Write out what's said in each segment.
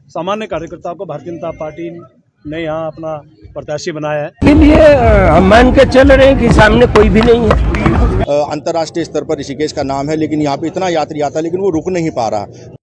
सामान्य कार्यकर्ताओं को भारतीय जनता पार्टी ने यहाँ अपना प्रत्याशी बनाया है। के लिए हम मान के चल रहे हैं कि सामने कोई भी नहीं है। अंतर्राष्ट्रीय स्तर पर ऋषिकेश का नाम है, लेकिन यहाँ पे इतना यात्री आता है लेकिन वो रुक नहीं पा रहा।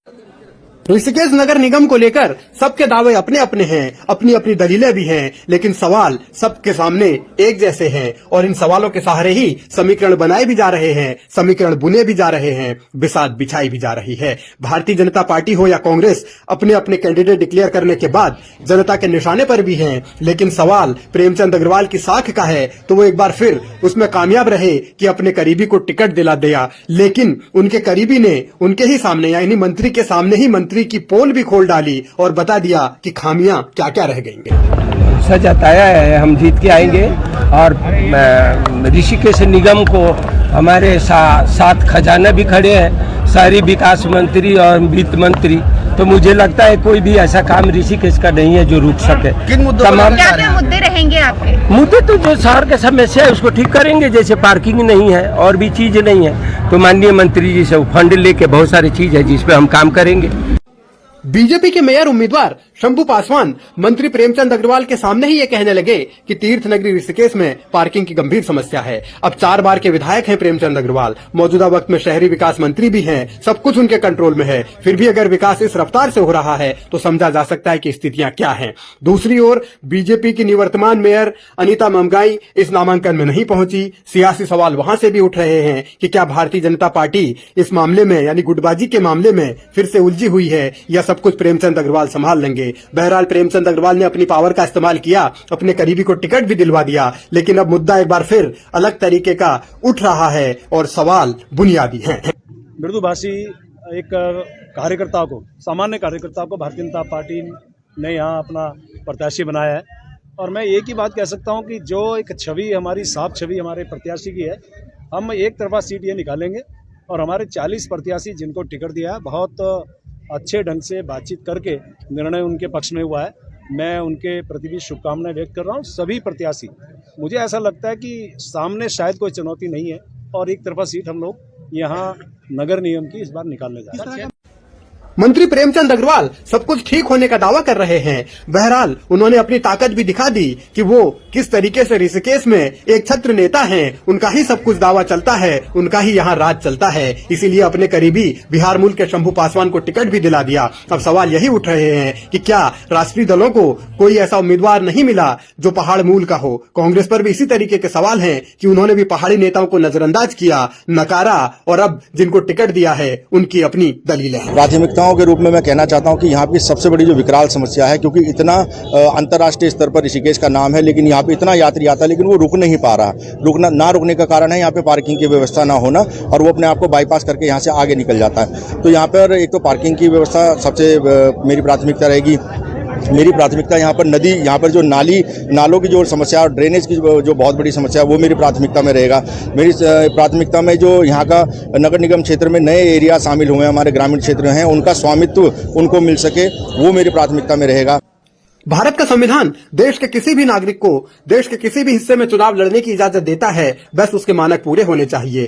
ऋषिकेश नगर निगम को लेकर सबके दावे अपने अपने हैं, अपनी अपनी दलीलें भी हैं, लेकिन सवाल सबके सामने एक जैसे हैं और इन सवालों के सहारे ही समीकरण बनाए भी जा रहे हैं, समीकरण बुने भी जा रहे हैं, बिसात बिछाई भी जा रही है। भारतीय जनता पार्टी हो या कांग्रेस अपने अपने कैंडिडेट डिक्लेयर करने के बाद जनता के निशाने पर भी हैं, लेकिन सवाल प्रेमचंद अग्रवाल की साख का है तो वो एक बार फिर उसमें कामयाब रहे कि अपने करीबी को टिकट दिला दिया, लेकिन उनके करीबी ने उनके ही सामने यानी मंत्री के सामने ही मंत्री की पोल भी खोल डाली और बता दिया कि खामियां क्या क्या रह गई। सच आया है, हम जीत के आएंगे और ऋषिकेश निगम को हमारे साथ खजाना भी खड़े हैं, शहरी विकास मंत्री और वित्त मंत्री। तो मुझे लगता है कोई भी ऐसा काम ऋषिकेश का नहीं है जो रुक सके। किन मुद्दों पर क्या मुद्दे रहेंगे आपके? मुद्दे तो जो शहर के समस्या है उसको ठीक करेंगे, जैसे पार्किंग नहीं है और भी चीज नहीं है, तो माननीय मंत्री जी से फंड लेके बहुत सारी चीज है जिसपे हम काम करेंगे। बीजेपी के मेयर उम्मीदवार शंभू पासवान मंत्री प्रेमचंद अग्रवाल के सामने ही ये कहने लगे कि तीर्थ नगरी ऋषिकेश में पार्किंग की गंभीर समस्या है। अब 4 बार के विधायक हैं प्रेमचंद अग्रवाल, मौजूदा वक्त में शहरी विकास मंत्री भी हैं, सब कुछ उनके कंट्रोल में है, फिर भी अगर विकास इस रफ्तार से हो रहा है तो समझा जा सकता है कि स्थितियां क्या हैं। दूसरी ओर बीजेपी की निवर्तमान मेयर अनिता ममगाई इस नामांकन में नहीं पहुंची। सियासी सवाल वहां से भी उठ रहे हैं कि क्या भारतीय जनता पार्टी इस मामले में यानी गुटबाजी के मामले में फिर से उलझी हुई है या सब कुछ प्रेमचंद अग्रवाल संभाल लेंगे। बहरहाल प्रेमचंद अग्रवाल ने अपनी पावर का इस्तेमाल किया, अपने करीबी को टिकट भी दिलवा दिया, लेकिन अब मुद्दा एक बार फिर अलग तरीके का उठ रहा है और सवाल बुनियादी हैं। मृदुभाषी एक कार्यकर्ताओं को, सामान्य कार्यकर्ताओं को भारतीय जनता पार्टी ने यहाँ अपना प्रत्याशी बनाया है। और मैं एक ही बात कह सकता हूँ कि जो एक छवि हमारी साफ छवि हमारे प्रत्याशी की है, हम एक तरफा सीट ये निकालेंगे और हमारे 40 प्रत्याशी जिनको टिकट दिया है बहुत अच्छे ढंग से बातचीत करके निर्णय उनके पक्ष में हुआ है। मैं उनके प्रति भी शुभकामनाएं व्यक्त कर रहा हूँ। सभी प्रत्याशी, मुझे ऐसा लगता है कि सामने शायद कोई चुनौती नहीं है और एक तरफा सीट हम लोग यहाँ नगर निगम की इस बार निकालने जा रहे हैं। मंत्री प्रेमचंद अग्रवाल सब कुछ ठीक होने का दावा कर रहे हैं। बहरहाल उन्होंने अपनी ताकत भी दिखा दी कि वो किस तरीके से ऋषिकेश में एक छत्र नेता हैं, उनका ही सब कुछ दावा चलता है, उनका ही यहाँ राज चलता है। इसीलिए अपने करीबी बिहार मूल के शंभू पासवान को टिकट भी दिला दिया। अब सवाल यही उठ रहे हैं कि क्या राष्ट्रीय दलों को कोई ऐसा उम्मीदवार नहीं मिला जो पहाड़ मूल का हो। कांग्रेस पर भी इसी तरीके के सवाल हैं कि उन्होंने भी पहाड़ी नेताओं को नजरअंदाज किया, नकारा और अब जिनको टिकट दिया है उनकी अपनी दलीलें हैं। प्राथमिकताओं के रूप में मैं कहना चाहता हूं कि यहाँ की सबसे बड़ी जो विकराल समस्या है, क्योंकि इतना अंतर्राष्ट्रीय स्तर पर ऋषिकेश का नाम है लेकिन यहाँ पे इतना यात्री आता है लेकिन वो रुक नहीं पा रहा। ना रुकने का कारण है यहाँ पे पार्किंग की व्यवस्था ना होना और वो अपने आप को बाईपास करके यहाँ से आगे निकल जाता है। तो यहाँ पर एक तो पार्किंग की व्यवस्था सबसे मेरी प्राथमिकता रहेगी। मेरी प्राथमिकता यहाँ पर नदी, यहाँ पर जो नालों की जो समस्या और ड्रेनेज की जो बहुत बड़ी समस्या है वो मेरी प्राथमिकता में रहेगा। मेरी प्राथमिकता में जो यहाँ का नगर निगम क्षेत्र में नए एरिया शामिल हुए हैं, हमारे ग्रामीण क्षेत्र हैं, उनका स्वामित्व उनको मिल सके, वो मेरी प्राथमिकता में रहेगा। भारत का संविधान देश के किसी भी नागरिक को देश के किसी भी हिस्से में चुनाव लड़ने की इजाजत देता है, बस उसके मानक पूरे होने चाहिए।